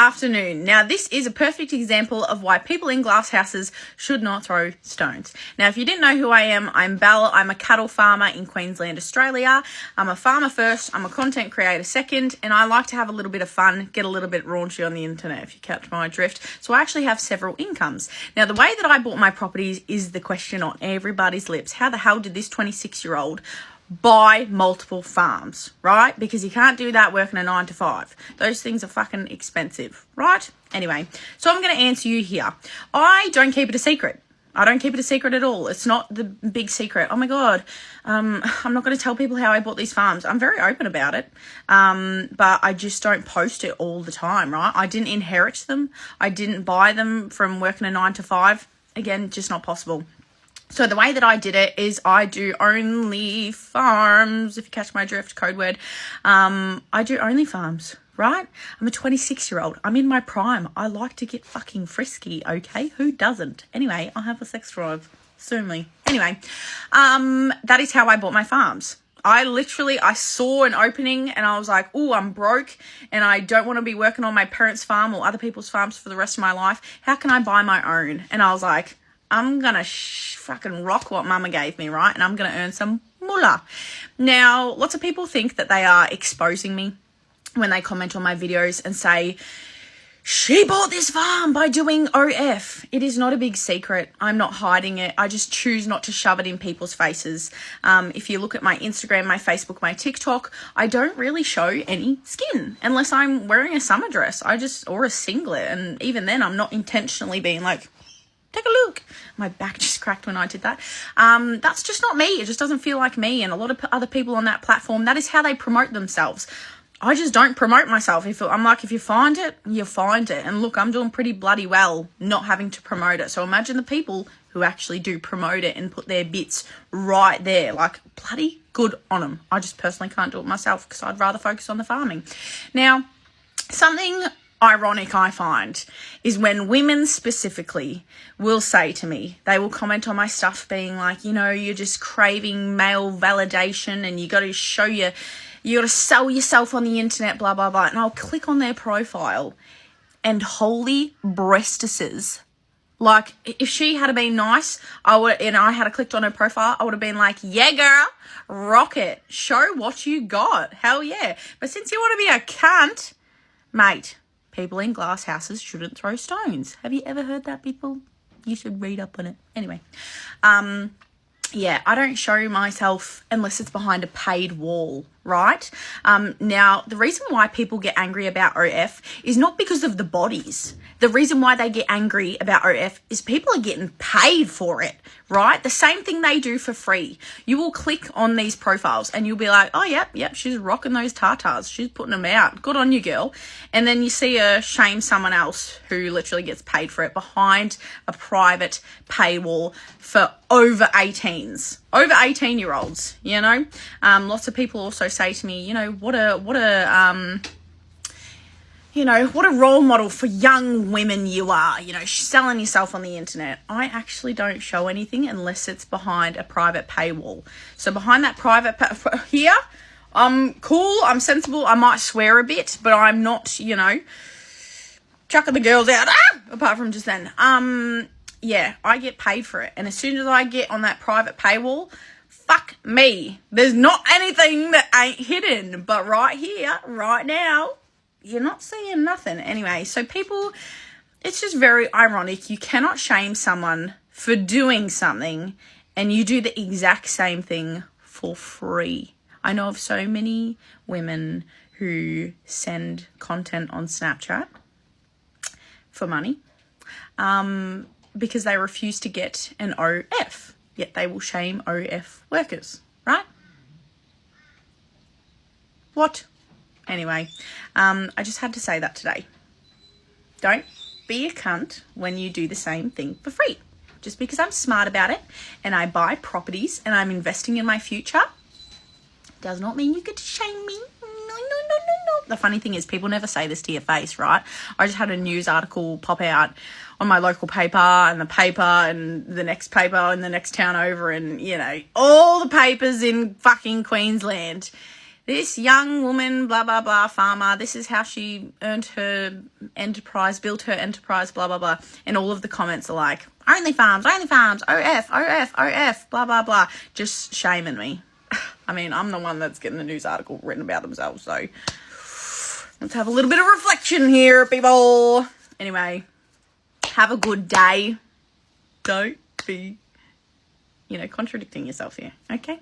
afternoon. Now, this is a perfect example of why people in glass houses should not throw stones. Now, if you didn't know who I am, I'm Belle. I'm a cattle farmer in Queensland, Australia. I'm a farmer first, I'm a content creator second, and I like to have a little bit of fun, get a little bit raunchy on the internet, if you catch my drift. So I actually have several incomes. Now, the way that I bought my properties is the question on everybody's lips. How the hell did this 26-year-old buy multiple farms, right? Because you can't do that working a 9 to 5. Those things are fucking expensive, right? Anyway, so I'm going to answer you here. I don't keep it a secret. I don't keep it a secret at all. It's not the big secret. Oh my God. I'm not going to tell people how I bought these farms. I'm very open about it. But I just don't post it all the time, right? I didn't inherit them. I didn't buy them from working a 9 to 5. Again, just not possible. So the way that I did it is I do only farms, if you catch my drift, code word. I do only farms, right? I'm a 26-year-old. I'm in my prime. I like to get fucking frisky, okay? Who doesn't? Anyway, I have a sex drive. Sue me. Anyway, that is how I bought my farms. I saw an opening and I was like, oh, I'm broke and I don't want to be working on my parents' farm or other people's farms for the rest of my life. How can I buy my own? And I was like, I'm going to fucking rock what mama gave me, right? And I'm going to earn some moolah. Now, lots of people think that they are exposing me when they comment on my videos and say, she bought this farm by doing OF. It is not a big secret. I'm not hiding it. I just choose not to shove it in people's faces. If you look at my Instagram, my Facebook, my TikTok, I don't really show any skin unless I'm wearing a summer dress. Or a singlet. And even then, I'm not intentionally being like, take a look. My back just cracked when I did that. That's just not me. It just doesn't feel like me. And a lot of other people on that platform, that is how they promote themselves. I just don't promote myself. If you find it, you find it. And look, I'm doing pretty bloody well not having to promote it. So imagine the people who actually do promote it and put their bits right there. Like, bloody good on them. I just personally can't do it myself because I'd rather focus on the farming. Now, something ironic I find is when women specifically will say to me, they will comment on my stuff being like, you're just craving male validation and you got to sell yourself on the internet, blah, blah, blah. And I'll click on their profile and holy breastises. Like, if she had been nice, and I had clicked on her profile, I would have been like, yeah, girl, rock it. Show what you got. Hell yeah. But since you want to be a cunt, mate, people in glass houses shouldn't throw stones. Have you ever heard that, people? You should read up on it. Anyway, I don't show myself unless it's behind a paid wall, right? Now, the reason why people get angry about OF is not because of the bodies. The reason why they get angry about OF is people are getting paid for it, right? The same thing they do for free. You will click on these profiles and you'll be like, oh, yep, she's rocking those tartars. She's putting them out. Good on you, girl. And then you see her shame someone else who literally gets paid for it behind a private paywall for over 18s. Over 18-year-olds, Lots of people also say to me, what a role model for young women you are, selling yourself on the internet. I actually don't show anything unless it's behind a private paywall. So behind that private here, I'm cool, I'm sensible, I might swear a bit, but I'm not, chucking the girls out, apart from just then. I get paid for it. And as soon as I get on that private paywall, fuck me. There's not anything that ain't hidden. But right here, right now, you're not seeing nothing. Anyway, so people, it's just very ironic. You cannot shame someone for doing something and you do the exact same thing for free. I know of so many women who send content on Snapchat for money. Because they refuse to get an OF, yet they will shame OF workers, right? What? Anyway, I just had to say that today. Don't be a cunt when you do the same thing for free. Just because I'm smart about it and I buy properties and I'm investing in my future does not mean you get to shame me. No. The funny thing is people never say this to your face, right? I just had a news article pop out on my local paper and the paper and the next paper in the next town over and, all the papers in fucking Queensland. This young woman, blah, blah, blah, farmer, this is how she earned her enterprise, built her enterprise, blah, blah, blah. And all of the comments are like, only farms, OF, blah, blah, blah. Just shaming me. I mean, I'm the one that's getting the news article written about themselves, so let's have a little bit of reflection here, people. Anyway, have a good day. Don't be, contradicting yourself here, okay?